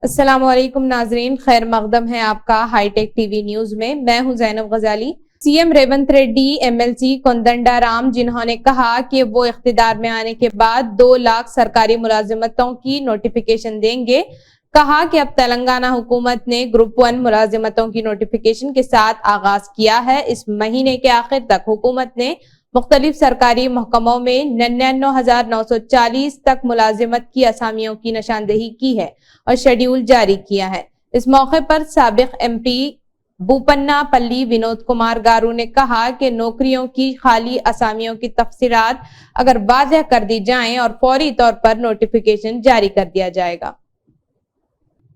السلام علیکم ناظرین، خیر مقدم ہے آپ کا ہائی ٹیک ٹی وی نیوز میں ہوں Zainab Ghazali. C M Revanth Reddy M L C Kodanda Ram, جنہوں نے کہا کہ وہ اقتدار میں آنے کے بعد 2 لاکھ سرکاری ملازمتوں کی نوٹیفیکیشن دیں گے، کہا کہ اب تلنگانہ حکومت نے گروپ 1 ملازمتوں کی نوٹیفیکیشن کے ساتھ آغاز کیا ہے۔ اس مہینے کے آخر تک حکومت نے مختلف سرکاری محکموں میں 99,940 تک ملازمت کی اسامیوں کی نشاندہی کی ہے اور شیڈیول جاری کیا ہے۔ اس موقع پر سابق ایم پی بوپنا پلی ونود کمار گارو نے کہا کہ نوکریوں کی خالی اسامیوں کی تفصیلات اگر واضح کر دی جائیں اور فوری طور پر نوٹیفیکیشن جاری کر دیا جائے گا۔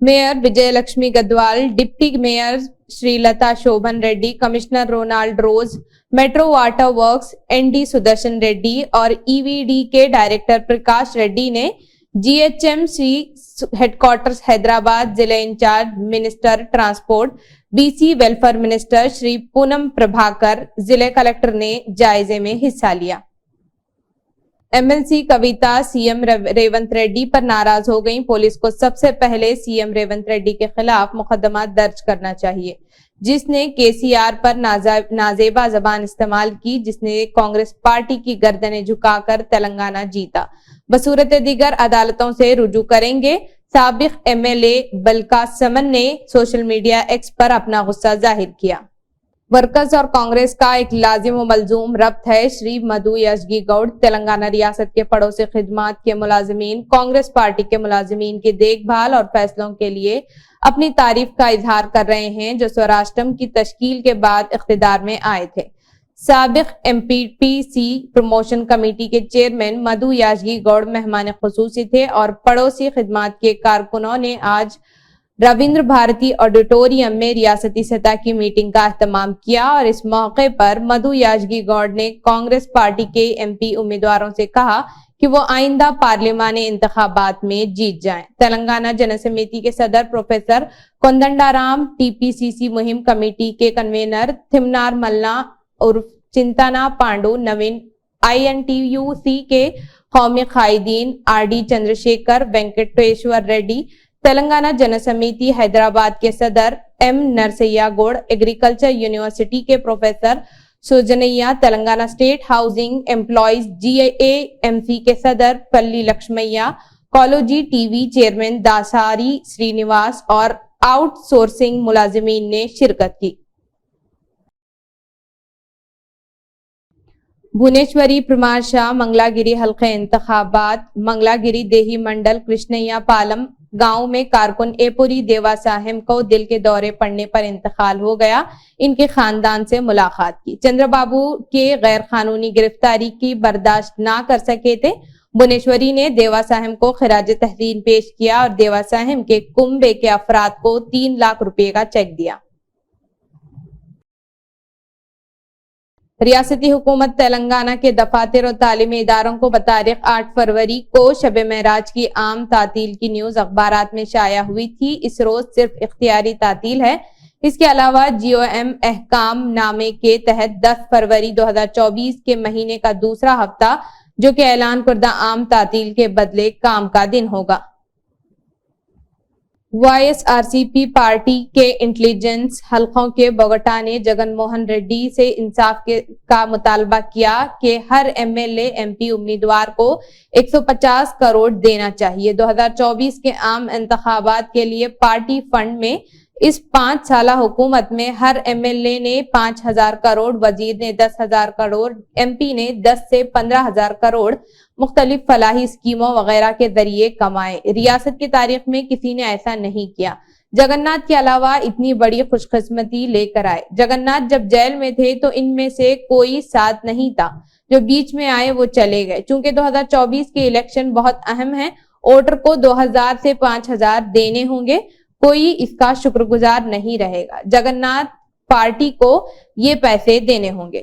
Mayor Vijaya Laxmi Gadwal, deputy mayor Shri Latha Shobhan Reddy, commissioner Ronald Rose, metro water works N D Sudarshan Reddy اور ای وی ڈی کے ڈائریکٹر پرکاش ریڈی نے G H M C headquarters Hyderabad, ضلع in charge minister transport, B C welfare minister Shri Ponnam Prabhakar, ضلع کلکٹر نے جائزے میں حصہ لیا۔ M L C Kavitha C M Revanth Reddy پر ناراض ہو گئیں۔ پولیس کو سب سے پہلے سی ایم ریونت ریڈی کے خلاف مقدمہ درج کرنا چاہیے، جس نے کے سی آر پر نازیبا زبان استعمال کی، جس نے کانگریس پارٹی کی گردنیں جھکا کر تلنگانہ جیتا، بصورت دیگر عدالتوں سے رجوع کریں گے۔ سابق ایم ایل اے بلکا سمن نے سوشل میڈیا ایکس پر اپنا غصہ ظاہر کیا۔ ورکرز اور کانگریس کا ایک لازم و ملزوم ربط ہے۔ شری مدھو یشگی گوڑ، تلنگانہ ریاست کے پڑوسی خدمات کے ملازمین کانگریس پارٹی کے ملازمین کی دیکھ بھال اور فیصلوں کے لیے اپنی تعریف کا اظہار کر رہے ہیں، جو سوراشٹرم کی تشکیل کے بعد اقتدار میں آئے تھے۔ سابق M P T C promotion committee کے چیئرمین مدھو یشگی گوڑ مہمان خصوصی تھے اور پڑوسی خدمات کے کارکنوں نے آج رویندر بھارتی آڈیٹوریم میں ریاستی سطح کی میٹنگ کا اہتمام کیا اور اس موقع پر مدھو یشگی گوڑ نے کانگریس پارٹی کے ایم پی امیدواروں سے کہا کہ وہ آئندہ پارلیمانی انتخابات میں جیت جائیں۔ تلنگانہ جن سمیتی کے صدر professor Kodanda Ram, T P C C مہم کمیٹی کے کنوینر تھمنار ملنا عرف Chintana Pandu, Naveen I N T U C کے قومی قائدین آر ڈی چندرشیکر وینکٹیشور ریڈی، تلنگانہ جن سمیتی حیدرآباد کے صدر M Narsiah Goud, agriculture university کے professor Sujanya, Telangana state housing employees G A M C کے صدر Palli Laxmaiah, Kaloji T V chairman Dasari Srinivas اور آؤٹ سورسنگ ملازمین نے شرکت کی۔ بھونیشوری پرمار شاہ منگلا گیری حلقہ انتخابات، منگلا گیری دیہی منڈل کرشنیا پالم گاؤں میں کارکن اے پوری دیوا ساہم کو دل کے دورے پڑنے پر انتقال ہو گیا۔ ان کے خاندان سے ملاقات کی۔ چندر بابو کے غیر قانونی گرفتاری کی برداشت نہ کر سکے تھے۔ بھونیشوری نے دیوا ساہم کو خراج تحسین پیش کیا اور دیوا ساہم کے کنبے کے افراد کو 3 لاکھ روپے کا چیک دیا۔ ریاستی حکومت تلنگانہ کے دفاتر اور تعلیمی اداروں کو بتاریخ 8 فروری کو شب معراج کی عام تعطیل کی نیوز اخبارات میں شائع ہوئی تھی۔ اس روز صرف اختیاری تعطیل ہے۔ اس کے علاوہ جی او ایم احکام نامے کے تحت 10 فروری 2024 کے مہینے کا دوسرا ہفتہ، جو کہ اعلان کردہ عام تعطیل کے بدلے کام کا دن ہوگا۔ Y S R C P party کے انٹیلیجنس حلقوں کے بوگٹا نے جگن موہن ریڈی سے انصاف کا مطالبہ کیا کہ ہر M L A M P امیدوار کو 150 کروڑ دینا چاہیے۔ 2024 کے عام انتخابات کے لیے پارٹی فنڈ میں اس 5 سالہ حکومت میں ہر ایم ایل اے نے 5,000 کروڑ، وزیر نے 10,000 کروڑ، ایم پی نے 10 سے 15,000 کروڑ مختلف فلاحی اسکیموں وغیرہ کے ذریعے کمائے۔ ریاست کی تاریخ میں کسی نے ایسا نہیں کیا۔ جگن ناتھ کے علاوہ اتنی بڑی خوش قسمتی لے کر آئے۔ جگن ناتھ جب جیل میں تھے تو ان میں سے کوئی ساتھ نہیں تھا، جو بیچ میں آئے وہ چلے گئے۔ چونکہ 2024 کے الیکشن بہت اہم ہیں، ووٹر کو 2,000 سے 5,000 دینے ہوں گے، کوئی اس کا شکر گزار نہیں رہے گا۔ جگن ناتھ پارٹی کو یہ پیسے دینے ہوں گے۔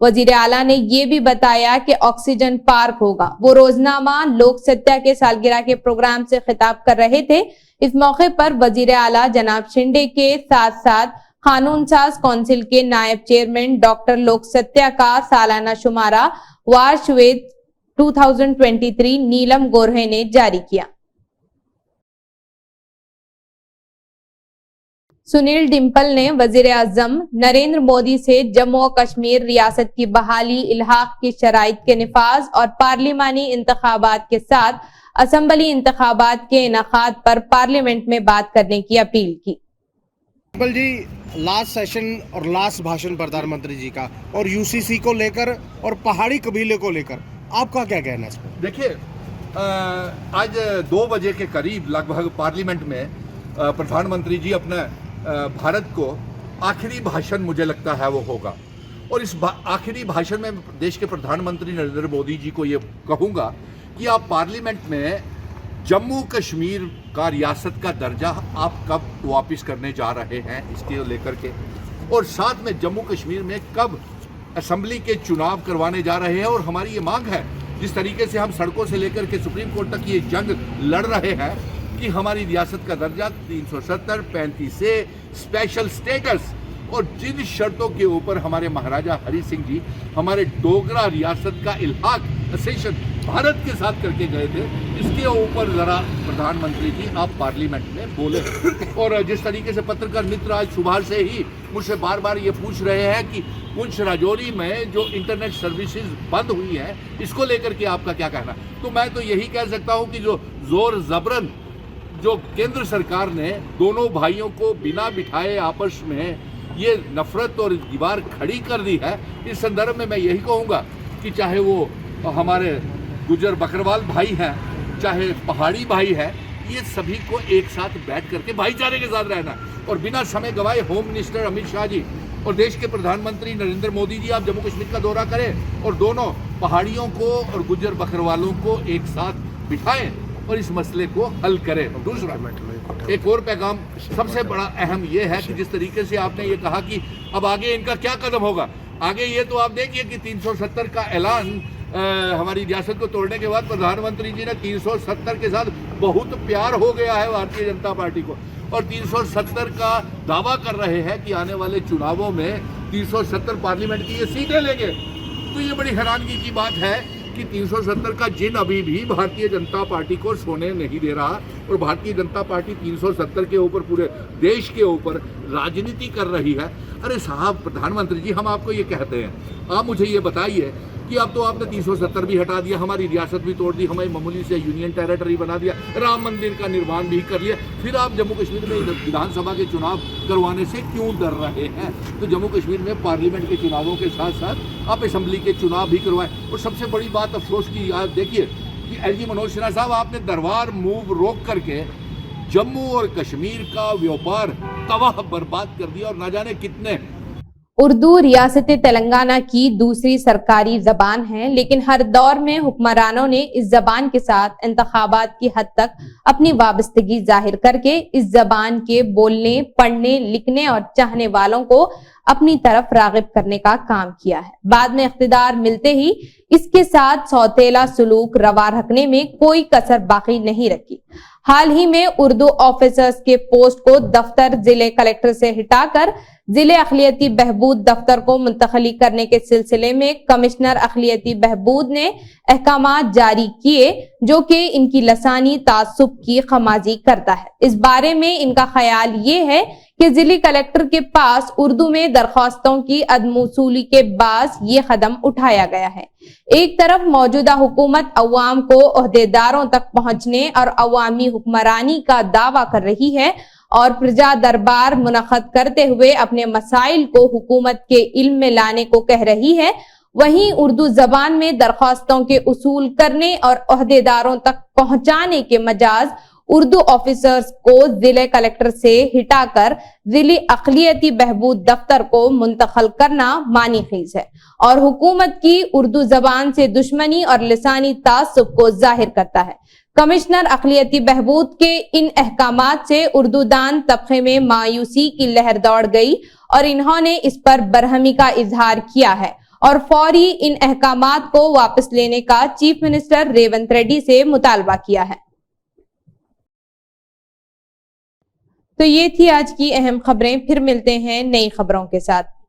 وزیر اعلیٰ نے یہ بھی بتایا کہ آکسیجن پارک ہوگا۔ وہ روزنامہ لوک ستیہ کے سالگرہ کے پروگرام سے خطاب کر رہے تھے۔ اس موقع پر وزیر اعلیٰ جناب شنڈے کے ساتھ ساتھ قانون ساز کونسل کے نائب چیئرمین ڈاکٹر لوک ستیہ کا سالانہ شمارہ وارشویت 2023 نیلم گورہے نے جاری کیا۔ سنیل ڈمپل نے وزیر اعظم نریندر مودی سے جموں و کشمیر ریاست کی بحالی، الحاق کی شرائط کے نفاذ اور پارلیمانی انتخابات کے ساتھ اسمبلی انتخابات کے انعقاد پر پارلیمنٹ میں بات کرنے کی اپیل کی۔ ڈمپل جی، لاسٹ سیشن اور لاسٹ بھاشن پردھان منتری جی کا اور یو سی سی کو لے کر اور پہاڑی قبیلے کو لے کر آپ کا کیا کہنا ہے اس پر؟ دیکھیے، آج 2 بجے کے قریب لگ بھگ پارلیمنٹ میں پردھان منتری جی اپنا بھارت کو آخری بھاشن مجھے لگتا ہے وہ ہوگا، اور اس آخری بھاشن میں دیش کے پردھان منتری نریندر مودی جی کو یہ کہوں گا کہ آپ پارلیمنٹ میں جموں کشمیر کا ریاست کا درجہ آپ کب واپس کرنے جا رہے ہیں اس کے لے کر کے، اور ساتھ میں جموں کشمیر میں کب اسمبلی کے چناؤ کروانے جا رہے ہیں۔ اور ہماری یہ مانگ ہے، جس طریقے سے ہم سڑکوں سے لے کر کے سپریم کورٹ تک یہ جنگ لڑ رہے ہیں کہ ہماری ریاست کا درجہ 370 35 سے اسپیشل سٹیٹس، اور جن شرطوں کے اوپر ہمارے مہاراجہ ہری سنگھ جی ہمارے ڈوگرا ریاست کا الحاق اسیشن بھارت کے ساتھ کر کے گئے تھے، اس کے اوپر ذرا پردھان منتری جی آپ پارلیمنٹ میں بولے۔ اور جس طریقے سے پترکار متر آج صبح سے ہی مجھ سے بار بار یہ پوچھ رہے ہیں کہ پونچھ راجوری میں جو انٹرنیٹ سروسز بند ہوئی ہیں اس کو لے کر کے آپ کا کیا کہنا، تو میں تو یہی کہہ سکتا ہوں کہ جو زور زبرن جو کیندر سرکار نے دونوں بھائیوں کو بنا بٹھائے آپس میں یہ نفرت اور دیوار کھڑی کر دی ہے، اس سندرب میں یہی کہوں گا کہ چاہے وہ ہمارے گجر بکروال بھائی ہیں، چاہے پہاڑی بھائی ہیں، یہ سبھی کو ایک ساتھ بیٹھ کر کے بھائی چارے کے ساتھ رہنا، اور بنا سمے گوائے ہوم منسٹر امت شاہ جی اور دیش کے پردھان منتری نریندر مودی جی آپ جموں کشمیر کا دورہ کریں اور دونوں پہاڑیوں کو اور گجر بکروالوں کو ایک ساتھ بٹھائیں اور اس مسئلے کو حل کریں۔ دوسرا ایک اور پیغام سب سے بڑا اہم یہ ہے کہ جس طریقے سے آپ نے یہ کہا کہ اب آگے ان کا کیا قدم ہوگا، آگے یہ تو آپ دیکھیے کہ 370 کا اعلان ہماری ریاست کو توڑنے کے بعد پردھان منتری جی نے 370 کے ساتھ بہت پیار ہو گیا ہے بھارتیہ جنتا پارٹی کو، اور 370 کا دعویٰ کر رہے ہیں کہ آنے والے چناووں میں 370 پارلیمنٹ کی یہ سیٹیں لیں گے۔ تو یہ بڑی حیرانگی کی بات ہے کہ 370 کا جن ابھی بھی بھارتیہ جنتا پارٹی کو سونے نہیں دے رہا، اور بھارتیہ جنتا پارٹی 370 کے اوپر پورے دیش کے اوپر راجنیتی کر رہی ہے۔ ارے صاحب پردھان منتری جی، ہم آپ کو یہ کہتے ہیں، آپ مجھے یہ بتائیے کہ اب تو آپ نے 370 بھی ہٹا دیا، ہماری ریاست بھی توڑ دی، ہمیں معمولی سے یونین ٹیریٹری بنا دیا، رام مندر کا نروان بھی کر لیا، پھر آپ جموں کشمیر میں ویدھان سبھا کے چناؤ کروانے سے کیوں ڈر رہے ہیں؟ تو جموں کشمیر میں پارلیمنٹ کے چناؤوں کے ساتھ ساتھ آپ اسمبلی کے چناؤ بھی کروائیں۔ اور سب سے بڑی بات افسوس کی آپ دیکھیے کہ ایل جی منوج سنہا صاحب، آپ نے دربار موو روک کر کے جموں اور کشمیر کا ویوپار تباہ برباد کر دیا، اور نہ جانے کتنے۔ اردو ریاست تلنگانہ کی دوسری سرکاری زبان ہے، لیکن ہر دور میں حکمرانوں نے اس زبان کے ساتھ انتخابات کی حد تک اپنی وابستگی ظاہر کر کے اس زبان کے بولنے، پڑھنے، لکھنے اور چاہنے والوں کو اپنی طرف راغب کرنے کا کام کیا ہے۔ بعد میں اقتدار ملتے ہی اس کے ساتھ سوتیلا سلوک روا رکھنے میں کوئی کسر باقی نہیں رکھی۔ حال ہی میں اردو آفیسرز کے پوسٹ کو دفتر ضلع کلکٹر سے ہٹا کر ضلع اقلیتی بہبود دفتر کو منتقلی کرنے کے سلسلے میں کمشنر اقلیتی بہبود نے احکامات جاری کیے، جو کہ ان کی لسانی تعصب کی خمازی کرتا ہے۔ اس بارے میں ان کا خیال یہ ہے کہ ضلع کلکٹر کے پاس اردو میں درخواستوں کی عدم وصولی کے باعث یہ قدم اٹھایا گیا ہے۔ ایک طرف موجودہ حکومت عوام کو عہدیداروں تک پہنچنے اور عوامی حکمرانی کا دعویٰ کر رہی ہے، اور پرجا دربار منعقد کرتے ہوئے اپنے مسائل کو حکومت کے علم میں لانے کو کہہ رہی ہے، وہیں اردو زبان میں درخواستوں کے اصول کرنے اور عہدیداروں تک پہنچانے کے مجاز اردو آفیسرز کو ضلع کلکٹر سے ہٹا کر ضلع اقلیتی بہبود دفتر کو منتقل کرنا معنی خیز ہے، اور حکومت کی اردو زبان سے دشمنی اور لسانی تعصب کو ظاہر کرتا ہے۔ کمشنر اقلیتی بہبود کے ان احکامات سے اردو دان طبقے میں مایوسی کی لہر دوڑ گئی، اور انہوں نے اس پر برہمی کا اظہار کیا ہے اور فوری ان احکامات کو واپس لینے کا چیف منسٹر ریونت ریڈی سے مطالبہ کیا ہے۔ تو یہ تھی آج کی اہم خبریں، پھر ملتے ہیں نئی خبروں کے ساتھ۔